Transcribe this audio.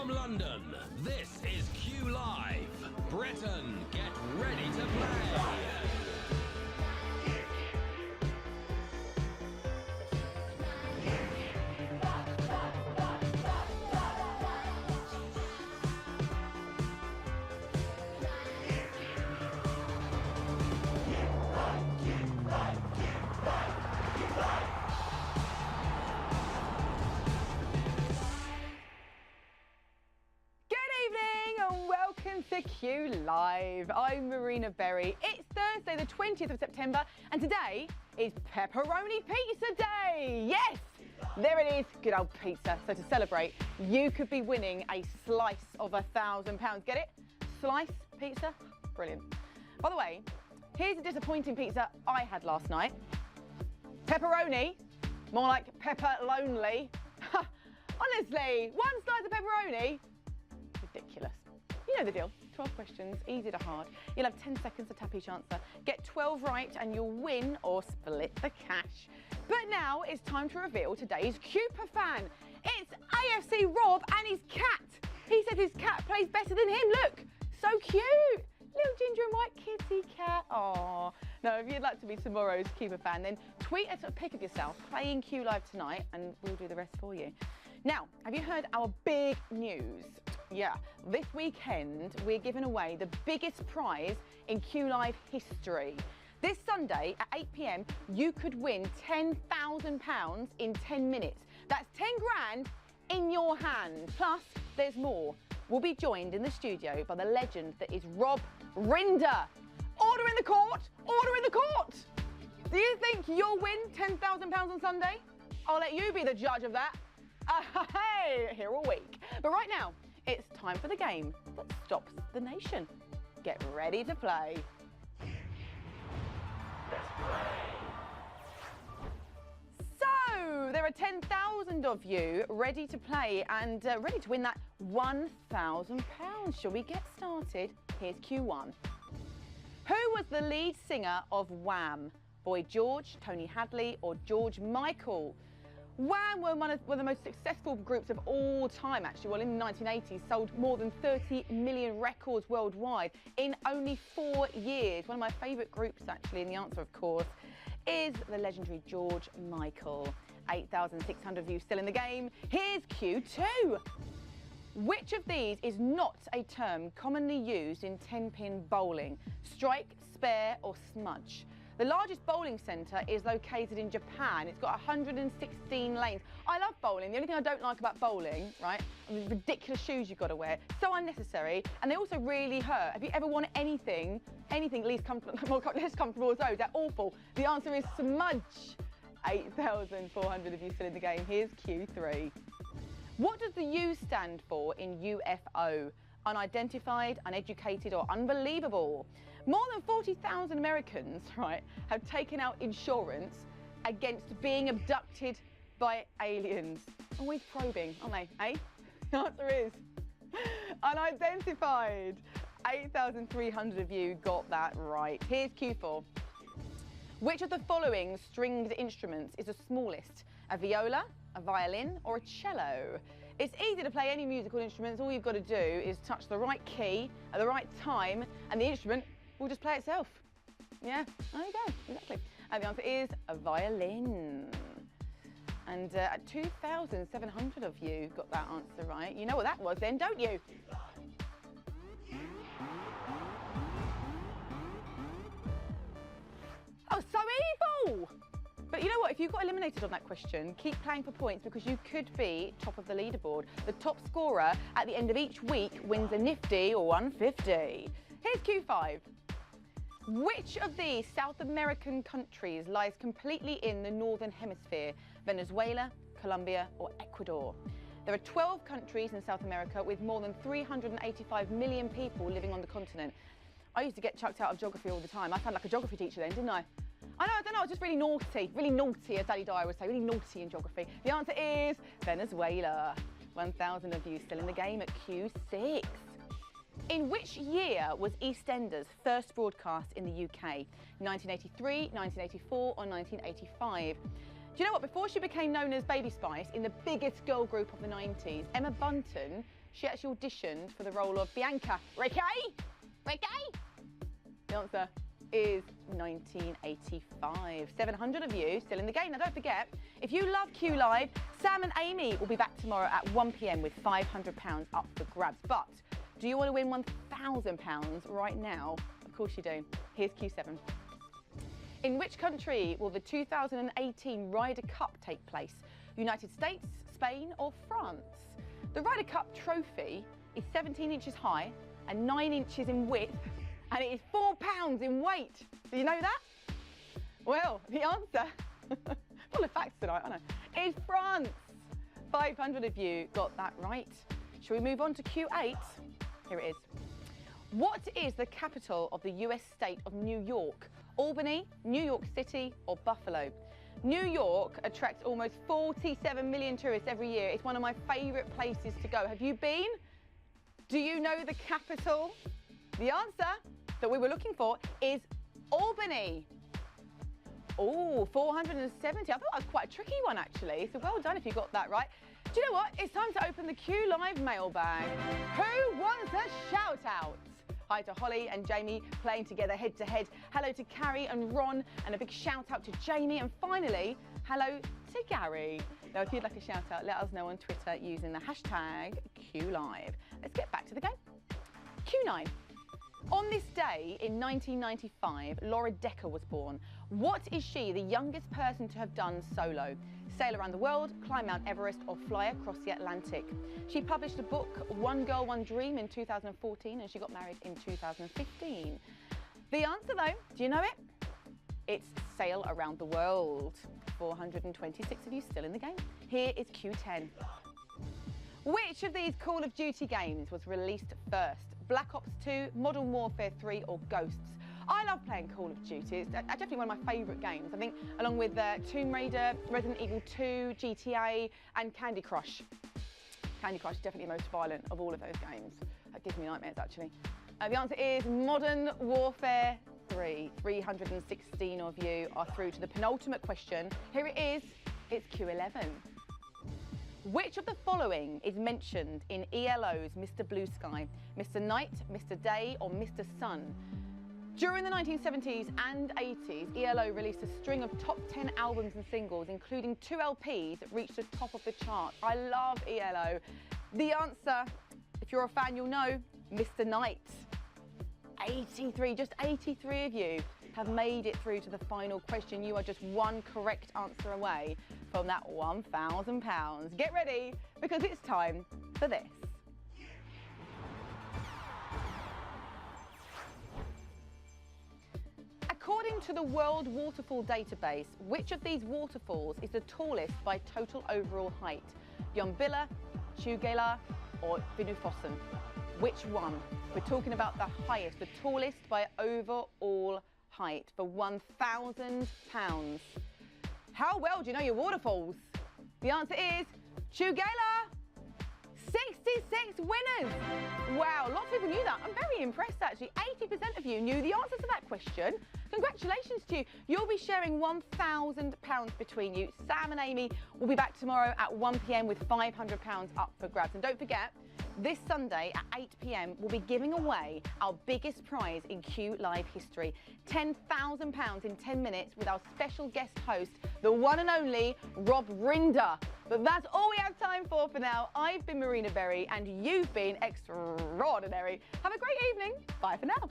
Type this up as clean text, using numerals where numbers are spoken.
from London, this is QLive. Britain, get ready to play. To QLive. I'm Marina Berry. It's Thursday the 20th of September and today is Pepperoni Pizza Day. Yes, there it is, good old pizza. So to celebrate, you could be winning a slice of £1,000. Get it? Slice pizza? Brilliant. By the way, here's a disappointing pizza I had last night. Pepperoni, more like pepper lonely. Honestly, one slice of pepperoni, ridiculous. You know the deal, 12 questions, easy to hard. You'll have 10 seconds to tap each answer. Get 12 right and you'll win or split the cash. But now it's time to reveal today's Cooper fan. It's AFC Rob and his cat. He said his cat plays better than him. Look, so cute. Little ginger and white kitty cat. Aww. Now, if you'd like to be tomorrow's Cooper fan, then tweet us a pic of yourself playing QLive tonight and we'll do the rest for you. Now, have you heard our big news? Yeah, this weekend we're giving away the biggest prize in QLive history. This Sunday at 8 p.m, you could win £10,000 in 10 minutes. That's 10 grand in your hand. Plus, there's more. We'll be joined in the studio by the legend that is Rob Rinder. Order in the court! Order in the court! Do you think you'll win £10,000 on Sunday? I'll let you be the judge of that. Hey, here all week. But right now, it's time for the game that stops the nation. Get ready to play. Let's play. So, there are 10,000 of you ready to play and ready to win that £1,000. Shall we get started? Here's Q1. Who was the lead singer of Wham? Boy George, Tony Hadley or George Michael? Wham were one of the most successful groups of all time, actually. Well, in the 1980s, sold more than 30 million records worldwide in only 4 years. One of my favourite groups, actually, and the answer, of course, is the legendary George Michael. 8,600 of you still in the game. Here's Q2. Which of these is not a term commonly used in 10-pin bowling? Strike, spare or smudge? The largest bowling centre is located in Japan. It's got 116 lanes. I love bowling. The only thing I don't like about bowling, right, are the ridiculous shoes you've got to wear. So unnecessary, and they also really hurt. Have you ever worn anything less comfortable as those? They're awful. The answer is smudge. 8,400 of you still in the game. Here's Q3. What does the U stand for in UFO? Unidentified, uneducated or unbelievable? More than 40,000 Americans, right, have taken out insurance against being abducted by aliens. Always probing, aren't they, eh? The answer is unidentified. 8,300 of you got that right. Here's Q4. Which of the following stringed instruments is the smallest? A viola, a violin or a cello? It's easy to play any musical instruments. All you've got to do is touch the right key at the right time and the instrument will just play itself. Yeah, there you go, exactly. And the answer is a violin. And 2,700 of you got that answer right. You know what that was then, don't you? Oh, so evil! But you know what, if you got eliminated on that question, keep playing for points because you could be top of the leaderboard. The top scorer at the end of each week wins a nifty 150. Here's Q5. Which of these South American countries lies completely in the Northern Hemisphere? Venezuela, Colombia or Ecuador? There are 12 countries in South America with more than 385 million people living on the continent. I used to get chucked out of geography all the time. I sound like a geography teacher then, didn't I? I don't know, I was just really naughty, as Daddy Dyer would say, really naughty in geography. The answer is Venezuela. 1,000 of you still in the game at Q6. In which year was EastEnders first broadcast in the UK? 1983, 1984 or 1985? Do you know what? Before she became known as Baby Spice in the biggest girl group of the 90s, Emma Bunton, she actually auditioned for the role of Bianca. Ricky? Ricky? The answer is 1985. 700 of you still in the game. Now don't forget, if you love QLive, Sam and Amy will be back tomorrow at 1 p.m. with £500 up for grabs. But do you want to win £1,000 right now? Of course you do. Here's Q7. In which country will the 2018 Ryder Cup take place? United States, Spain or France? The Ryder Cup trophy is 17 inches high and 9 inches in width, and it is 4 pounds in weight. Do you know that? Well, the answer, full of facts tonight, aren't I, is France. 500 of you got that right. Shall we move on to Q8? Here it is. What is the capital of the US state of New York? Albany, New York City or Buffalo? New York attracts almost 47 million tourists every year. It's one of my favourite places to go. Have you been? Do you know the capital? The answer that we were looking for is Albany. Oh, 470. I thought that was quite a tricky one, actually. So well done if you got that right. Do you know what? It's time to open the QLive mailbag. Who wants a shout out? Hi to Holly and Jamie playing together head to head. Hello to Carrie and Ron, and a big shout out to Jamie. And finally, hello to Gary. Now, if you'd like a shout out, let us know on Twitter using the hashtag QLive. Let's get back to the game. Q9. On this day in 1995, Laura Decker was born. What is she the youngest person to have done solo? Sail around the world, climb Mount Everest or fly across the Atlantic. She published a book, One Girl, One Dream in 2014, and she got married in 2015. The answer though, do you know it? It's sail around the world. 426 of you still in the game. Here is Q10. Which of these Call of Duty games was released first? Black Ops 2, Modern Warfare 3 or Ghosts? I love playing Call of Duty. It's definitely one of my favourite games. I think along with Tomb Raider, Resident Evil 2, GTA and Candy Crush. Candy Crush is definitely the most violent of all of those games. That gives me nightmares actually. The answer is Modern Warfare 3. 316 of you are through to the penultimate question. Here it is, it's Q11. Which of the following is mentioned in ELO's Mr. Blue Sky? Mr. Night, Mr. Day or Mr. Sun? During the 1970s and 80s, ELO released a string of top 10 albums and singles, including 2 LPs that reached the top of the chart. I love ELO. The answer, if you're a fan, you'll know, Mr. Night. 83, just 83 of you have made it through to the final question. You are just one correct answer away from that £1,000. Get ready, because it's time for this. According to the World Waterfall Database, which of these waterfalls is the tallest by total overall height? Björnbilla, Tjugela or Vinnufossen? Which one? We're talking about the highest, the tallest by overall height for £1,000. How well do you know your waterfalls? The answer is Tjugela. 66 winners. Wow, lots of people knew that. I'm very impressed actually. 80% of you knew the answer to that question. Congratulations to you. You'll be sharing £1,000 between you. Sam and Amy will be back tomorrow at 1 p.m. with £500 up for grabs. And don't forget, this Sunday at 8 p.m, we'll be giving away our biggest prize in QLive history, £10,000 in 10 minutes with our special guest host, the one and only Rob Rinder. But that's all we have time for now. I've been Marina Berry and you've been extraordinary. Have a great evening. Bye for now.